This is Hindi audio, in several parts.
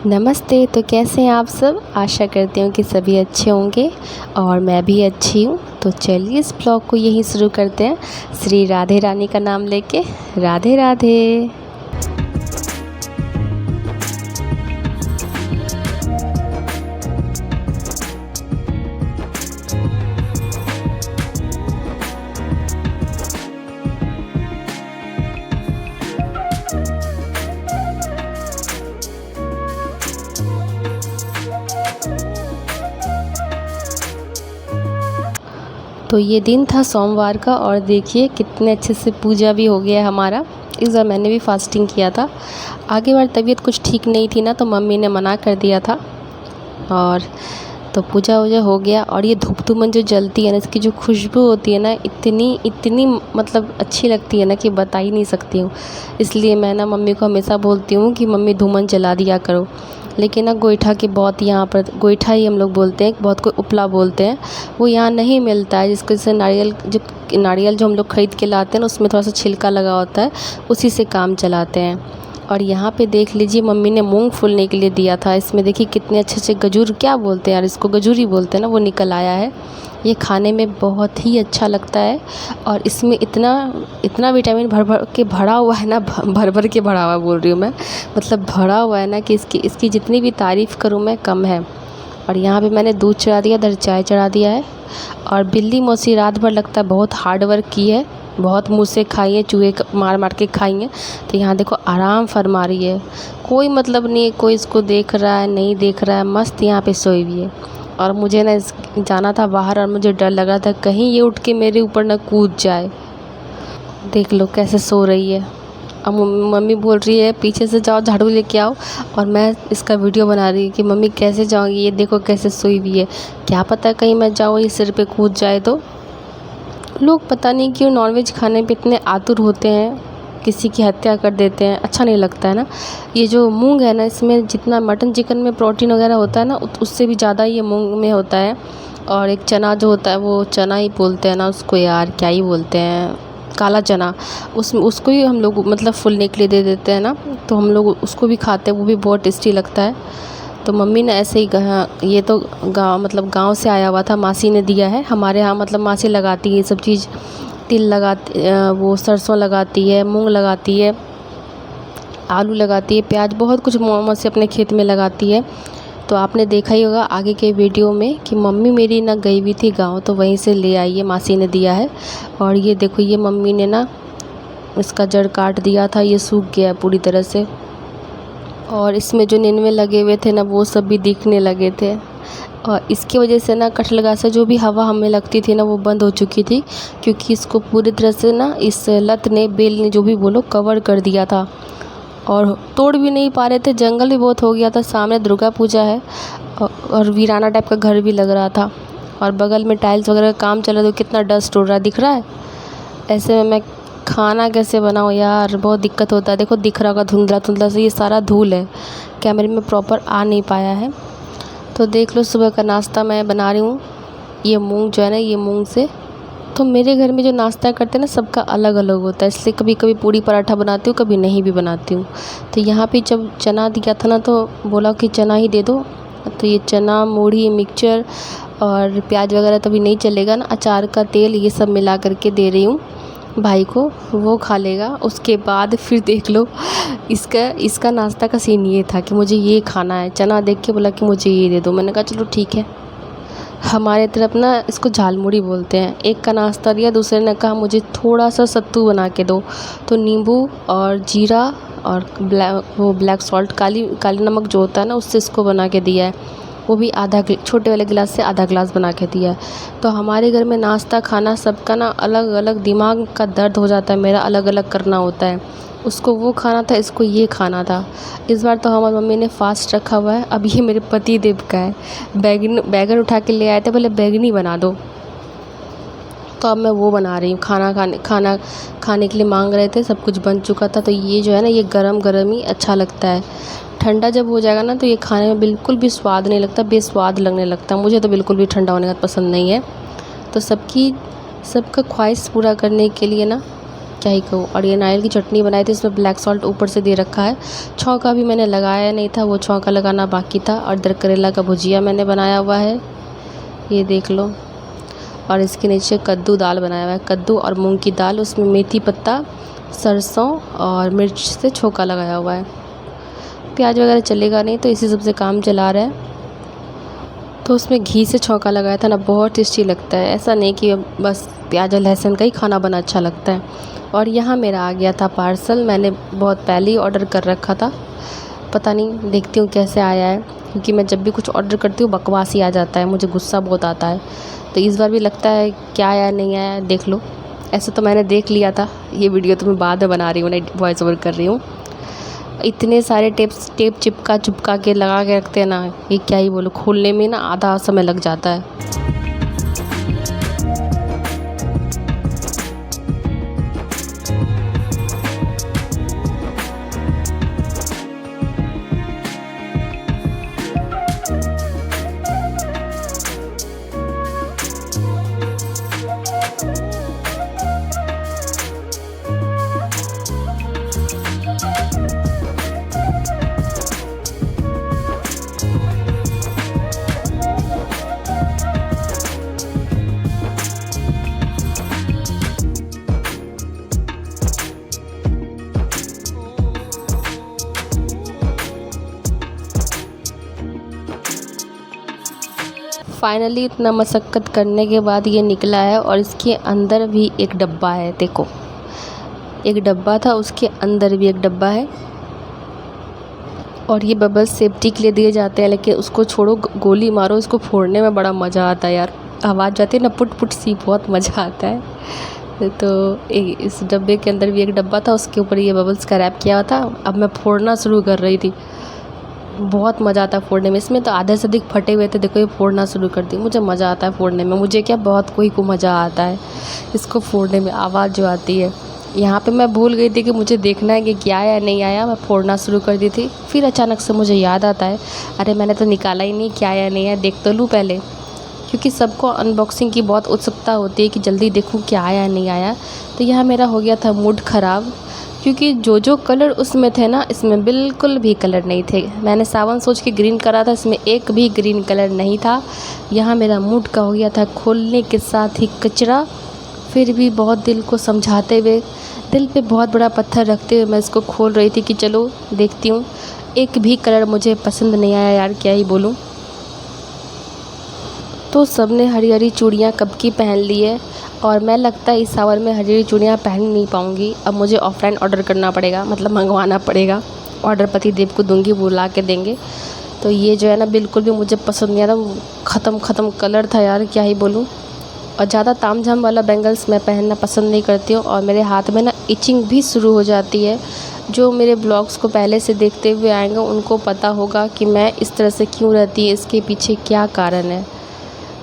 नमस्ते। तो कैसे हैं आप सब? आशा करती हूँ कि सभी अच्छे होंगे और मैं भी अच्छी हूँ। तो चलिए इस ब्लॉग को यहीं शुरू करते हैं, श्री राधे रानी का नाम लेके। राधे राधे। तो ये दिन था सोमवार का और देखिए कितने अच्छे से पूजा भी हो गया हमारा। इस बार मैंने भी फास्टिंग किया था। आगे बार तबीयत कुछ ठीक नहीं थी ना, तो मम्मी ने मना कर दिया था। और तो पूजा वूजा हो गया। और ये धूप धूमन जो जलती है ना, इसकी जो खुशबू होती है ना, इतनी इतनी मतलब अच्छी लगती है ना कि बता ही नहीं सकती हूँ। इसलिए मैं ना मम्मी को हमेशा बोलती हूँ कि मम्मी धूमन जला दिया करो। लेकिन ना गोईठा की बहुत, यहाँ पर गोईठा ही हम लोग बोलते हैं, बहुत कोई उपला बोलते हैं, वो यहाँ नहीं मिलता है। जिसके से नारियल जो हम लोग ख़रीद के लाते हैं ना, उसमें थोड़ा सा छिलका लगा होता है, उसी से काम चलाते हैं। और यहाँ पे देख लीजिए मम्मी ने मूंग फूलने के लिए दिया था। इसमें देखिए कितने अच्छे अच्छे गजूर, क्या बोलते हैं यार इसको, गजूरी बोलते हैं ना, वो निकल आया है। ये खाने में बहुत ही अच्छा लगता है। और इसमें इतना इतना विटामिन भर भर के भरा हुआ है ना, भर भर के भरा हुआ बोल रही हूँ मैं, मतलब भरा हुआ है ना कि इसकी जितनी भी तारीफ़ करूँ मैं कम है। और यहाँ पे मैंने दूध चढ़ा दिया, इधर चाय चढ़ा दिया है। और बिल्ली मौसी रात भर लगता है बहुत हार्ड वर्क की है, बहुत मुँह से खाई है, चूहे मार मार के खाई हैं। तो यहाँ देखो आराम फरमा रही है, कोई मतलब नहीं है, कोई इसको देख रहा है नहीं देख रहा है, मस्त यहाँ पे सोई हुई है। और मुझे ना जाना था बाहर और मुझे डर लग रहा था कहीं ये उठ के मेरे ऊपर ना कूद जाए। देख लो कैसे सो रही है। अब मम्मी बोल रही है पीछे से जाओ झाड़ू लेके आओ, और मैं इसका वीडियो बना रही कि मम्मी कैसे जाऊँगी, ये देखो कैसे सोई हुई है। क्या पता कहीं मैं जाऊँ ये सिर पे कूद जाए तो। लोग पता नहीं क्यों नॉनवेज खाने पे इतने आतुर होते हैं, किसी की हत्या कर देते हैं, अच्छा नहीं लगता है ना। ये जो मूंग है ना, इसमें जितना मटन चिकन में प्रोटीन वगैरह होता है ना, उससे भी ज़्यादा ये मूंग में होता है। और एक चना जो होता है, वो चना ही बोलते हैं ना उसको, यार क्या ही बोलते हैं, काला चना, उसको ही हम लोग मतलब फूलने के लिए दे देते हैं ना, तो हम लोग उसको भी खाते हैं, वो भी बहुत टेस्टी लगता है। तो मम्मी ने ऐसे ही कहा, ये तो गांव से आया हुआ था, मासी ने दिया है। हमारे यहाँ मतलब मासी लगाती है ये सब चीज़, तिल लगाती, वो सरसों लगाती है, मूंग लगाती है, आलू लगाती है, प्याज, बहुत कुछ मौसी अपने खेत में लगाती है। तो आपने देखा ही होगा आगे के वीडियो में कि मम्मी मेरी ना गई हुई थी गांव, तो वहीं से ले आई है, मासी ने दिया है। और ये देखो ये मम्मी ने ना इसका जड़ काट दिया था, ये सूख गया है पूरी तरह से। और इसमें जो निनवे लगे हुए थे ना, वो सब भी दिखने लगे थे। और इसकी वजह से ना कटहल गाछ से जो भी हवा हमें लगती थी ना, वो बंद हो चुकी थी, क्योंकि इसको पूरी तरह से ना इस लत ने, बेल ने, जो भी बोलो, कवर कर दिया था। और तोड़ भी नहीं पा रहे थे, जंगल भी बहुत हो गया था। सामने दुर्गा पूजा है और वीराना टाइप का घर भी लग रहा था, और बगल में टाइल्स वगैरह का काम चल रहा था। तो कितना डस्ट उड़ रहा दिख रहा है। ऐसे में मैं खाना कैसे बनाऊँ यार, बहुत दिक्कत होता है। देखो दिख रहा होगा धुंधला धुंधला से, ये सारा धूल है, कैमरे में प्रॉपर आ नहीं पाया है। तो देख लो सुबह का नाश्ता मैं बना रही हूँ। ये मूंग जो है ना, ये मूंग से, तो मेरे घर में जो नाश्ता करते हैं ना, सबका अलग अलग होता है, इसलिए कभी कभी पूड़ी पराठा बनाती हूँ, कभी नहीं भी बनाती हूँ। तो यहाँ पे जब चना दिया था ना, तो बोला कि चना ही दे दो। तो ये चना, मूढ़ी, मिक्सचर और प्याज वगैरह तो भी नहीं चलेगा ना, अचार का तेल, ये सब मिला करके दे रही हूँ भाई को, वो खा लेगा। उसके बाद फिर देख लो इसका नाश्ता का सीन ये था कि मुझे ये खाना है। चना देख के बोला कि मुझे ये दे दो। मैंने कहा चलो ठीक है। हमारे तरफ ना इसको झालमुड़ी बोलते हैं। एक का नाश्ता दिया, दूसरे ने कहा मुझे थोड़ा सा सत्तू बना के दो। तो नींबू और जीरा और ब्लैक सॉल्ट, काली नमक जो होता है ना, उससे इसको बना के दिया है। वो भी छोटे वाले गिलास से आधा गिलास बना के दिया है। तो हमारे घर में नाश्ता खाना सबका ना अलग अलग, दिमाग का दर्द हो जाता है मेरा, अलग अलग करना होता है। उसको वो खाना था, इसको ये खाना था। इस बार तो हमारी मम्मी ने फास्ट रखा हुआ है। अब ये मेरे पति देव का है। बैगन उठा के ले आए थे, बोले बैगनी बना दो, तो अब मैं वो बना रही हूँ। खाना खाने के लिए मांग रहे थे, सब कुछ बन चुका था। तो ये जो है ना, ये गरम गरम ही अच्छा लगता है। ठंडा जब हो जाएगा ना, तो ये खाने में बिल्कुल भी स्वाद नहीं लगता, बेस्वाद लगने लगता। मुझे तो बिल्कुल भी ठंडा होने का पसंद नहीं है। तो सबका ख्वाहिश पूरा करने के लिए ना, क्या ही कहूँ। और ये नारियल की चटनी बनाई थी, इसमें ब्लैक सॉल्ट ऊपर से दे रखा है। छौंका भी मैंने लगाया नहीं था, वो छौंका लगाना बाकी था। और इधर करेला का भुजिया मैंने बनाया हुआ है, ये देख लो। और इसके नीचे कद्दू दाल बनाया हुआ है, कद्दू और मूंग की दाल, उसमें मेथी पत्ता, सरसों और मिर्च से छौंका लगाया हुआ है। प्याज वगैरह चलेगा नहीं तो इसी सब से काम चला रहा है। तो उसमें घी से छौंका लगाया था ना, बहुत टेस्टी लगता है। ऐसा नहीं कि बस प्याज और लहसुन का ही खाना बना अच्छा लगता है। और यहाँ मेरा आ गया था पार्सल, मैंने बहुत पहले ही ऑर्डर कर रखा था। पता नहीं, देखती हूँ कैसे आया है, क्योंकि मैं जब भी कुछ ऑर्डर करती हूँ बकवास ही आ जाता है, मुझे गुस्सा बहुत आता है। तो इस बार भी लगता है क्या आया नहीं आया देख लो। ऐसे तो मैंने देख लिया था, ये वीडियो तो मैं बाद में बना रही हूँ, नहीं वॉइस ओवर कर रही हूँ। इतने सारे टेप चिपका के लगा के रखते हैं ना, ये क्या ही बोलो, खोलने में ना आधा समय लग जाता है। फाइनली इतना मशक्क़त करने के बाद ये निकला है। और इसके अंदर भी एक डब्बा है, देखो एक डब्बा था, उसके अंदर भी एक डब्बा है। और ये बबल्स सेफ्टी के लिए दिए जाते हैं, लेकिन उसको छोड़ो, गोली मारो, इसको फोड़ने में बड़ा मज़ा आता है यार। आवाज़ जाती है ना पुट पुट सी, बहुत मज़ा आता है। तो इस डब्बे के अंदर भी एक डब्बा था, उसके ऊपर ये बबल्स का रैप किया हुआ था। अब मैं फोड़ना शुरू कर रही थी, बहुत मज़ा आता है फोड़ने में। इसमें तो आधे से अधिक फटे हुए थे, देखो ये फोड़ना शुरू कर दी। मुझे मज़ा आता है फोड़ने में, मुझे क्या बहुत कोई को मज़ा आता है इसको फोड़ने में, आवाज़ जो आती है। यहाँ पे मैं भूल गई थी कि मुझे देखना है कि क्या आया नहीं आया, मैं फोड़ना शुरू कर दी थी। फिर अचानक से मुझे याद आता है, अरे मैंने तो निकाला ही नहीं, क्या आया नहीं आया देख तो लूँ पहले, क्योंकि सबको अनबॉक्सिंग की बहुत उत्सुकता होती है कि जल्दी देखूँ क्या आया नहीं आया। तो यहाँ मेरा हो गया था मूड ख़राब, क्योंकि जो कलर उसमें थे ना, इसमें बिल्कुल भी कलर नहीं थे। मैंने सावन सोच के ग्रीन करा था, इसमें एक भी ग्रीन कलर नहीं था। यहाँ मेरा मूड का हो गया था खोलने के साथ ही कचरा। फिर भी बहुत दिल को समझाते हुए, दिल पे बहुत बड़ा पत्थर रखते हुए मैं इसको खोल रही थी कि चलो देखती हूँ। एक भी कलर मुझे पसंद नहीं आया यार, क्या ही बोलूँ। तो सब ने हरी हरी चूड़ियाँ कब की पहन ली है, और मैं लगता है इस सावन में हरी हरी चूड़ियाँ पहन नहीं पाऊँगी। अब मुझे ऑफलाइन ऑर्डर करना पड़ेगा, मतलब मंगवाना पड़ेगा। ऑर्डर पति देव को दूँगी, वो ला के देंगे। तो ये जो है ना बिल्कुल भी मुझे पसंद नहीं आता, ख़त्म कलर था यार, क्या ही बोलूँ। और ज़्यादा ताम झाम वाला बैंगल्स मैं पहनना पसंद नहीं करती हूँ। और मेरे हाथ में ना इचिंग भी शुरू हो जाती है। जो मेरे ब्लॉग्स को पहले से देखते हुए आएंगे उनको पता होगा कि मैं इस तरह से क्यों रहती है, इसके पीछे क्या कारण है,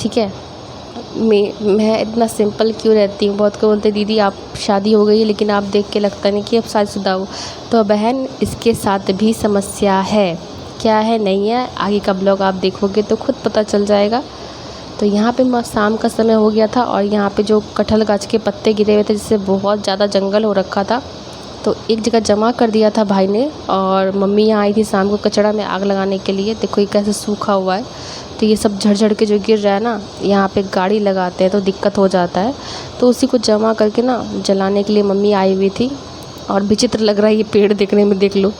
ठीक है। मैं इतना सिंपल क्यों रहती हूँ। बहुत को बोलते दीदी आप शादी हो गई है, लेकिन आप देख के लगता नहीं कि अब शादीशुदा हो। तो बहन इसके साथ भी समस्या है, क्या है नहीं है, आगे का ब्लॉग आप देखोगे तो खुद पता चल जाएगा। तो यहाँ पे शाम का समय हो गया था, और यहाँ पे जो कटहल गाछ के पत्ते गिरे हुए थे, जिससे बहुत ज़्यादा जंगल हो रखा था, तो एक जगह जमा कर दिया था भाई ने। और मम्मी यहाँ आई थी शाम को कचड़ा में आग लगाने के लिए। देखो ये कैसे सूखा हुआ है, तो ये सब झड़ के जो गिर रहा है ना, यहाँ पे गाड़ी लगाते हैं तो दिक्कत हो जाता है। तो उसी को जमा करके ना जलाने के लिए मम्मी आई हुई थी। और विचित्र लग रहा है ये पेड़ देखने में, देख लो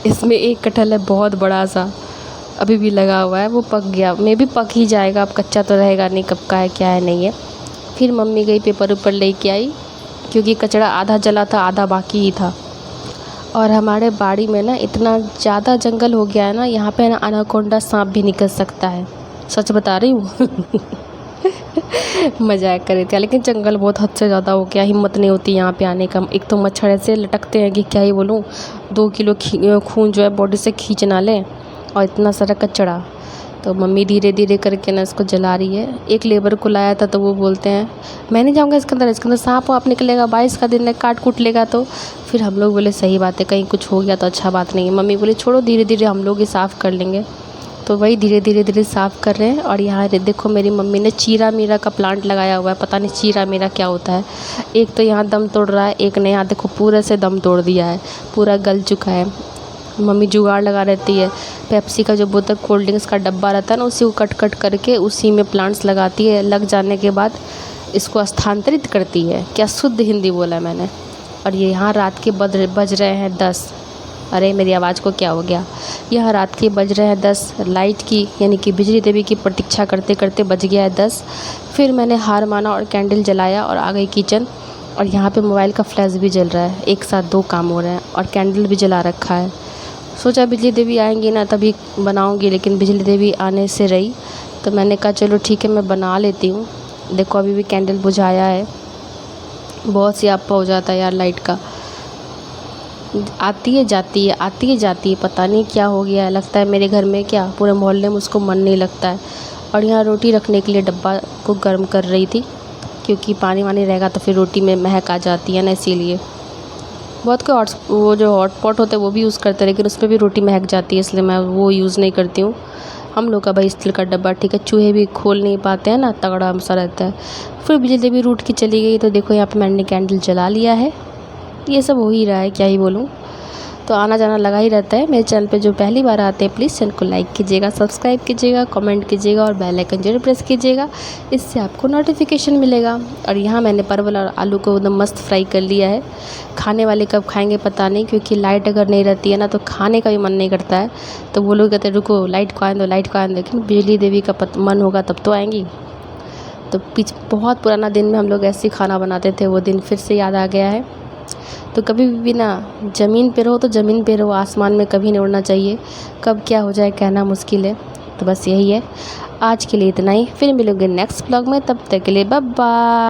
इसमें एक कटहल है बहुत बड़ा सा, अभी भी लगा हुआ है, वो पक गया, मे भी पक ही जाएगा, अब कच्चा तो रहेगा नहीं, कब का है क्या है नहीं है। फिर मम्मी गई पेपर ऊपर लेके आई, क्योंकि कचड़ा आधा जला था आधा बाकी ही था। और हमारे बाड़ी में ना इतना ज़्यादा जंगल हो गया है ना, यहाँ पे ना एनाकोंडा सांप भी निकल सकता है, सच बता रही हूँ मजाक कर रही थी, लेकिन जंगल बहुत हद से ज़्यादा हो गया, हिम्मत नहीं होती यहाँ पे आने का। एक तो मच्छर ऐसे लटकते हैं कि क्या ही बोलूँ, 2 किलो खून जो है बॉडी से खींच ना लें, और इतना सारा कचड़ा। तो मम्मी धीरे धीरे करके ना इसको जला रही है। एक लेबर को लाया था तो वो बोलते हैं मैं नहीं जाऊँगा इसके अंदर सांप वाप निकलेगा, 22 का दिन है, काट कूट लेगा। तो फिर हम लोग बोले सही बात है, कहीं कुछ हो गया तो अच्छा बात नहीं है। मम्मी बोले छोड़ो धीरे धीरे हम लोग ही साफ़ कर लेंगे। तो वही धीरे धीरे धीरे साफ़ कर रहे हैं। और यहाँ देखो मेरी मम्मी ने चीरा मीरा का प्लांट लगाया हुआ है। पता नहीं चीरा मीरा क्या होता है। एक तो यहाँ दम तोड़ रहा है, एक ने यहाँ देखो पूरे से दम तोड़ दिया है, पूरा गल चुका है। मम्मी जुगाड़ लगा रहती है, पेप्सी का जो बोतल कोल्ड ड्रिंक्स का डब्बा रहता है ना, उसी को कट कट करके उसी में प्लांट्स लगाती है। लग जाने के बाद इसको स्थानांतरित करती है। क्या शुद्ध हिंदी बोला मैंने। और ये यहाँ रात के बज रहे हैं 10। अरे मेरी आवाज़ को क्या हो गया। यह रात के बज रहे हैं 10। लाइट की यानी कि बिजली देवी की प्रतीक्षा करते करते बज गया है 10। फिर मैंने हार माना और कैंडल जलाया और आ गई किचन। और यहाँ पे मोबाइल का फ्लैश भी जल रहा है। एक साथ 2 काम हो रहे हैं। और कैंडल भी जला रखा है। सोचा बिजली देवी आएंगी ना तभी बनाऊँगी, लेकिन बिजली देवी आने से रही। तो मैंने कहा चलो ठीक है मैं बना लेती हूँ। देखो अभी भी कैंडल बुझाया है। बहुत सियापा हो जाता है यार लाइट का। आती है जाती है, आती है जाती है, पता नहीं क्या हो गया है। लगता है मेरे घर में क्या पूरे मोहल्ले में उसको मन नहीं लगता है। और यहाँ रोटी रखने के लिए डब्बा को गर्म कर रही थी, क्योंकि पानी वानी रहेगा तो फिर रोटी में महक आ जाती है ना, इसीलिए। बहुत कोई वो जो हॉटपॉट होता है वो भी यूज़ करते हैं, लेकिन उस पर भी रोटी महक जाती है, इसलिए मैं वो यूज़ नहीं करती हूँ। हम लोग का भाई स्टील का डब्बा ठीक है, चूहे भी खोल नहीं पाते हैं ना, तगड़ा सा रहता है। फिर बिजली देवी रूठ के चली गई। तो देखो यहाँ पे मैंने कैंडल जला लिया है। ये सब हो ही रहा है, क्या ही बोलूँ। तो आना जाना लगा ही रहता है। मेरे चैनल पे जो पहली बार आते हैं प्लीज़ चैनल को लाइक कीजिएगा, सब्सक्राइब कीजिएगा, कमेंट कीजिएगा और बेल आइकन जरूर प्रेस कीजिएगा, इससे आपको नोटिफिकेशन मिलेगा। और यहाँ मैंने परवल और आलू को एकदम मस्त फ्राई कर लिया है। खाने वाले कब खाएंगे पता नहीं, क्योंकि लाइट अगर नहीं रहती है ना तो खाने का भी मन नहीं करता है। तो वो लोग कहते हैं रुको लाइट को आने दो, लाइट को आने दो। लेकिन बिजली देवी का मन होगा तब तो आएंगी। तो बहुत पुराना दिन में हम लोग ऐसे ही खाना बनाते थे, वो दिन फिर से याद आ गया है। तो कभी भी ना ज़मीन पे रहो तो ज़मीन पे रहो, आसमान में कभी नहीं उड़ना चाहिए। कब क्या हो जाए कहना मुश्किल है। तो बस यही है आज के लिए, इतना ही। फिर मिलेंगे नेक्स्ट व्लॉग में, तब तक के लिए बाय बाय।